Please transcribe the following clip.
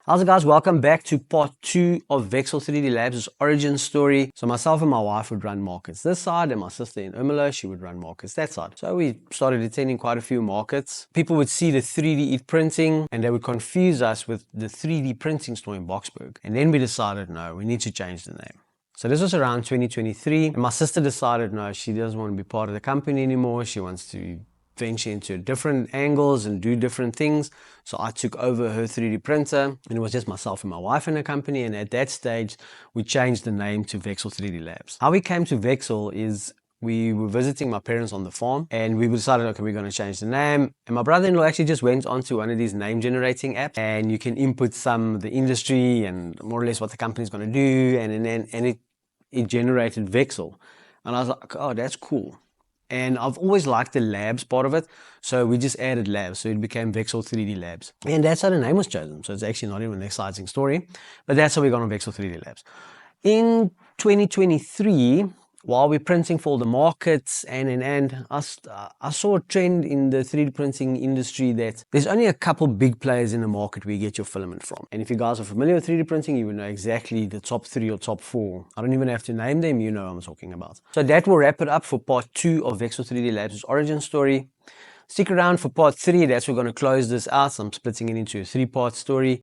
How's it, guys? Welcome back to part 2 of Vexil 3D Labs' origin story. So myself and my wife would run markets this side, and my sister in Umelo, she would run markets that side. So we started attending quite a few markets. People would see the 3D printing and they would confuse us with the 3D printing store in Boksburg. And then we decided, no, we need to change the name. So this was around 2023, and my sister decided, no, she doesn't want to be part of the company anymore. She wants to venture into different angles and do different things. So I took over her 3D printer, and it was just myself and my wife in the company. And at that stage, we changed the name to Vexil 3D Labs. How we came to Vexil is we were visiting my parents on the farm, and we decided, okay, we're going to change the name. And my brother-in-law actually just went onto one of these name generating apps, and you can input some of the industry and more or less what the company's going to do, and it generated Vexil. And I was like, oh, that's cool. And I've always liked the labs part of it, so we just added labs, so it became Vexil 3D Labs. And that's how the name was chosen, so it's actually not even an exciting story, but that's how we got on Vexil 3D Labs. In 2023, while we're printing for the markets I saw a trend in the 3D printing industry that there's only a couple big players in the market where you get your filament from. And if you guys are familiar with 3D printing, you would know exactly the top 3 or top 4. I don't even have to name them, you know what I'm talking about. So that will wrap it up for part 2 of Vexil 3D Labs' origin story. Stick around for part 3, that's we're going to close this out. So I'm splitting it into a 3-part story.